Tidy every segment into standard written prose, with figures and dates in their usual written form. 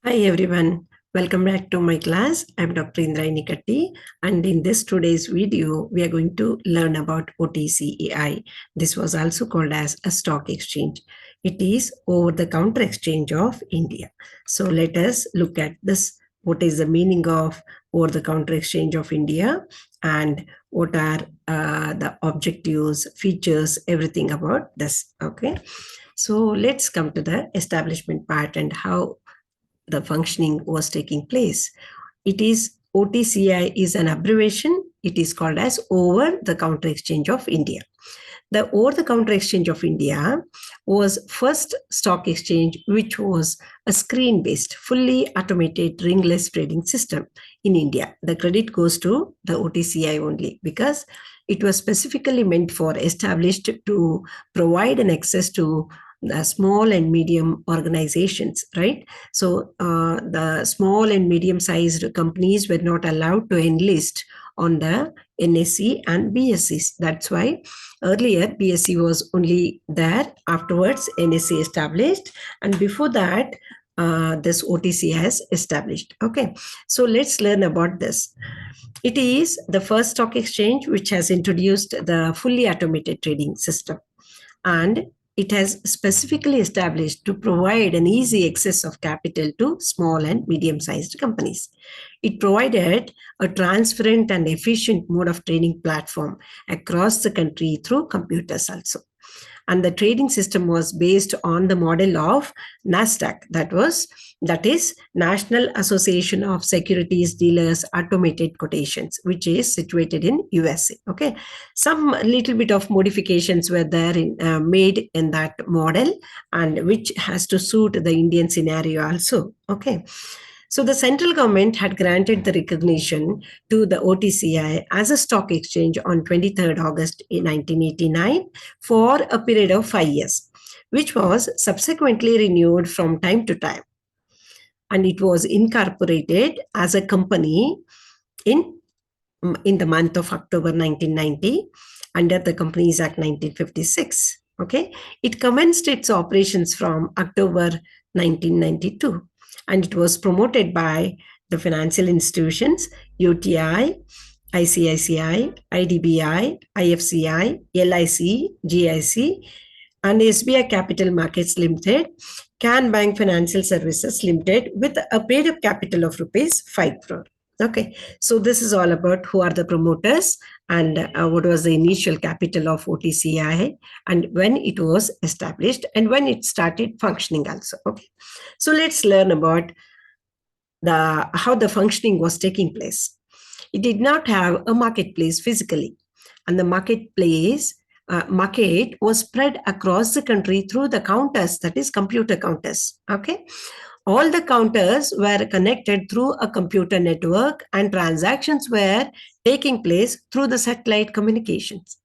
Hi everyone, welcome back to my class. I'm Dr. Indraini Katti, and in this today's video, we are going to learn about OTCEI. This was also called as a stock exchange. It is over-the-counter exchange of India. So let us look at this. What is the meaning of over-the-counter exchange of India, and what are the objectives, features, everything about this. Okay. So let's come to the establishment part and how the functioning was taking place. It is OTCI is an abbreviation. It is called as Over the Counter Exchange of India. The Over the Counter Exchange of India was first stock exchange which was a screen-based, fully automated ringless trading system in India. The credit goes to the OTCI only because it was specifically meant for established to provide an access to the small and medium organizations, right? So the small and medium-sized companies were not allowed to enlist on the NSE and BSEs. That's why earlier BSE was only there. Afterwards, NSE established, and before that, this OTC has established. Okay, so let's learn about this. It is the first stock exchange which has introduced the fully automated trading system, and it has specifically established to provide an easy access of capital to small and medium-sized companies. It provided a transparent and efficient mode of trading platform across the country through computers also. And the trading system was based on the model of NASDAQ, that is National Association of Securities Dealers Automated Quotations, which is situated in USA. Okay, some little bit of modifications were there made in that model, and which has to suit the Indian scenario also. Okay, so the central government had granted the recognition to the OTCI as a stock exchange on 23rd August 1989 for a period of 5 years, which was subsequently renewed from time to time. And it was incorporated as a company in, in the month of October 1990 under the Companies Act 1956. Okay, it commenced its operations from October 1992, and it was promoted by the financial institutions UTI, ICICI, IDBI, IFCI, LIC, GIC, and SBI Capital Markets Limited, Can Bank Financial Services Limited, with a paid-up capital of rupees 5 crore. Okay, so this is all about who are the promoters and what was the initial capital of OTCI and when it was established and when it started functioning also. Okay, so let's learn about how the functioning was taking place. It did not have a marketplace physically, and the market was spread across the country through the counters, that is computer counters. Okay, all the counters were connected through a computer network, and transactions were taking place through the satellite communications.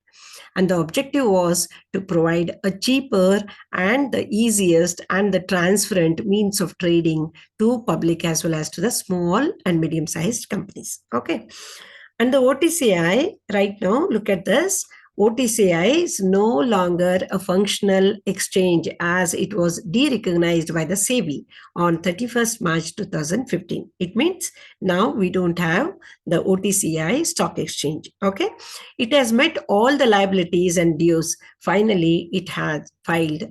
And the objective was to provide a cheaper and the easiest and the transparent means of trading to public as well as to the small and medium sized companies. Okay, and the OTCI right now, look at this. OTCI is no longer a functional exchange as it was de-recognized by the SEBI on 31st March 2015. It means now we don't have the OTCI stock exchange. Okay, it has met all the liabilities and dues. Finally, it has filed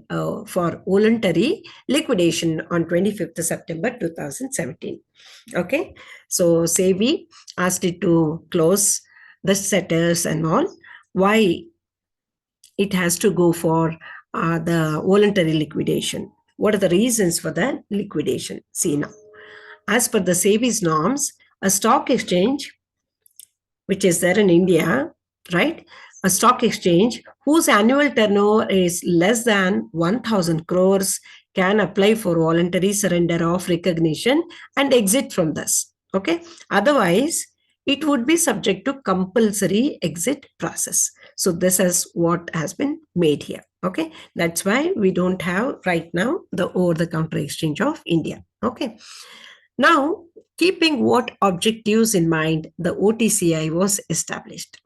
for voluntary liquidation on 25th September 2017. Okay, so SEBI asked it to close the setters and all. Why it has to go for the voluntary liquidation? What are the reasons for the liquidation? See now, as per the SEBI's norms, a stock exchange, which is there in India, right? A stock exchange whose annual turnover is less than 1,000 crores can apply for voluntary surrender of recognition and exit from this. Okay. Otherwise, it would be subject to compulsory exit process. So this is what has been made here. Okay. That's why we don't have right now the over-the-counter exchange of India. Okay. Now, keeping what objectives in mind, the OTCI was established.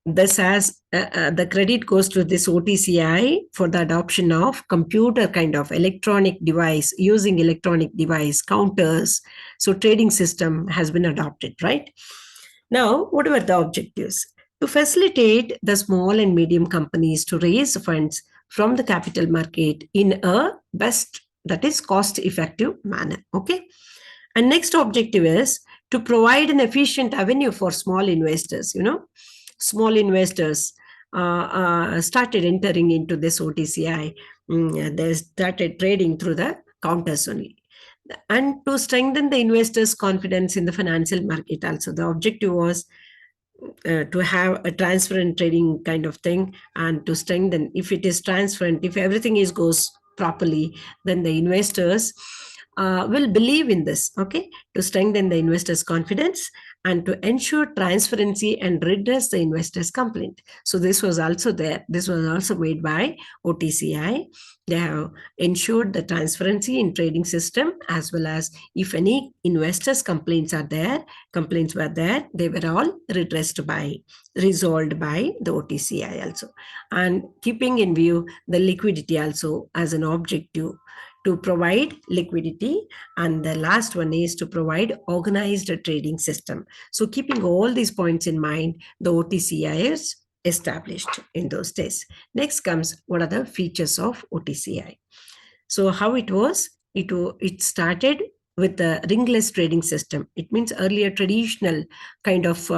this has the credit goes to this OTCI for the adoption of computer kind of electronic device, using electronic device counters. So trading system has been adopted, right? Now, what were the objectives? To facilitate the small and medium companies to raise funds from the capital market in a best, that is cost effective manner. Okay. And next objective is to provide an efficient avenue for small investors. Small investors started entering into this OTCI. They started trading through the counters only. And to strengthen the investors' confidence in the financial market, also the objective was to have a transparent trading kind of thing, and to strengthen, if it is transparent, if everything is goes properly, then the investors will believe in this. Okay, to strengthen the investors confidence and to ensure transparency and redress the investors complaint. So this was also there, this was also made by OTCI. They have ensured the transparency in trading system, as well as if any investors complaints were there, they were all resolved by the OTCI also. And keeping in view the liquidity also as an objective, to provide liquidity. And the last one is to provide organized trading system. So keeping all these points in mind, the OTCI is established in those days. Next comes, what are the features of OTCI? So how it was, it started with the ringless trading system. It means earlier traditional rings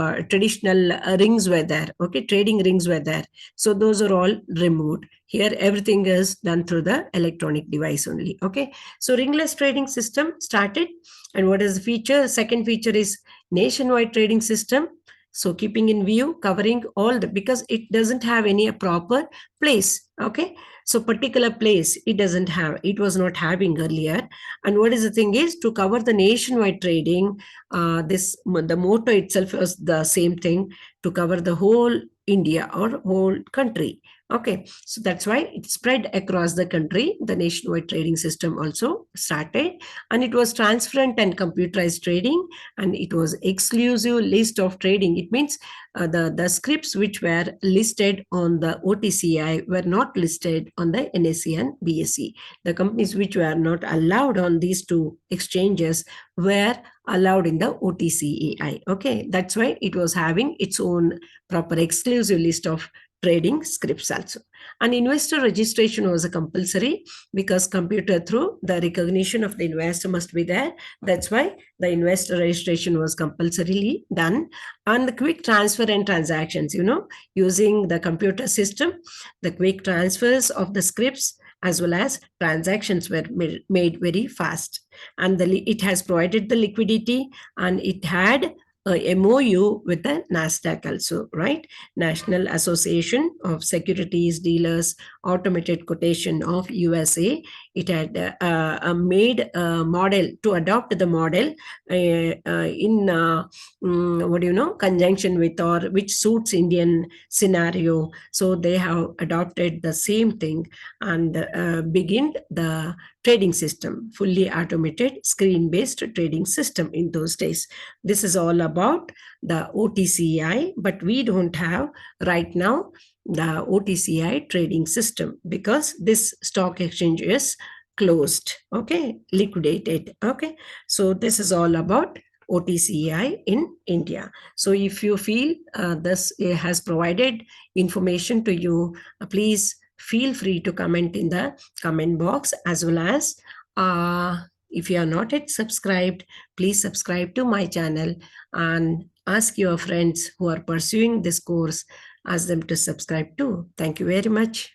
were there. Okay, trading rings were there. So those are all removed. Here everything is done through the electronic device only. Okay, so ringless trading system started. And what is the feature? Second feature is nationwide trading system. So keeping in view, covering all the, because it doesn't have any proper place. Okay, so particular place it was not having earlier. And what is the thing is to cover the nationwide trading. The motto itself is the same thing, to cover the whole India or whole country. Okay, so that's why it spread across the country. The nationwide trading system also started, and it was transparent and computerized trading, and it was exclusive list of trading. It means the scripts which were listed on the OTCI were not listed on the NSE and BSE. The companies which were not allowed on these two exchanges were allowed in the OTCEI. Okay, that's why it was having its own proper exclusive list of trading scripts also. And investor registration was a compulsory, because computer through the recognition of the investor must be there. That's why the investor registration was compulsorily done. And the quick transfer and transactions, using the computer system, the quick transfers of the scripts as well as transactions were made very fast. And it has provided the liquidity, and it had a MOU with the NASDAQ also, right? National Association of Securities Dealers, Automated Quotation of USA. It had made a model to adopt the model in conjunction with, or which suits Indian scenario. So they have adopted the same thing and begin the trading system, fully automated screen-based trading system in those days. This is all about the OTCI, but we don't have right now the OTCI trading system, because this stock exchange is closed. Okay, liquidated. Okay, so this is all about OTCI in India. So if you feel this has provided information to you, please feel free to comment in the comment box, as well as if you are not yet subscribed, please subscribe to my channel and ask your friends who are pursuing this course, ask them to subscribe too. Thank you very much.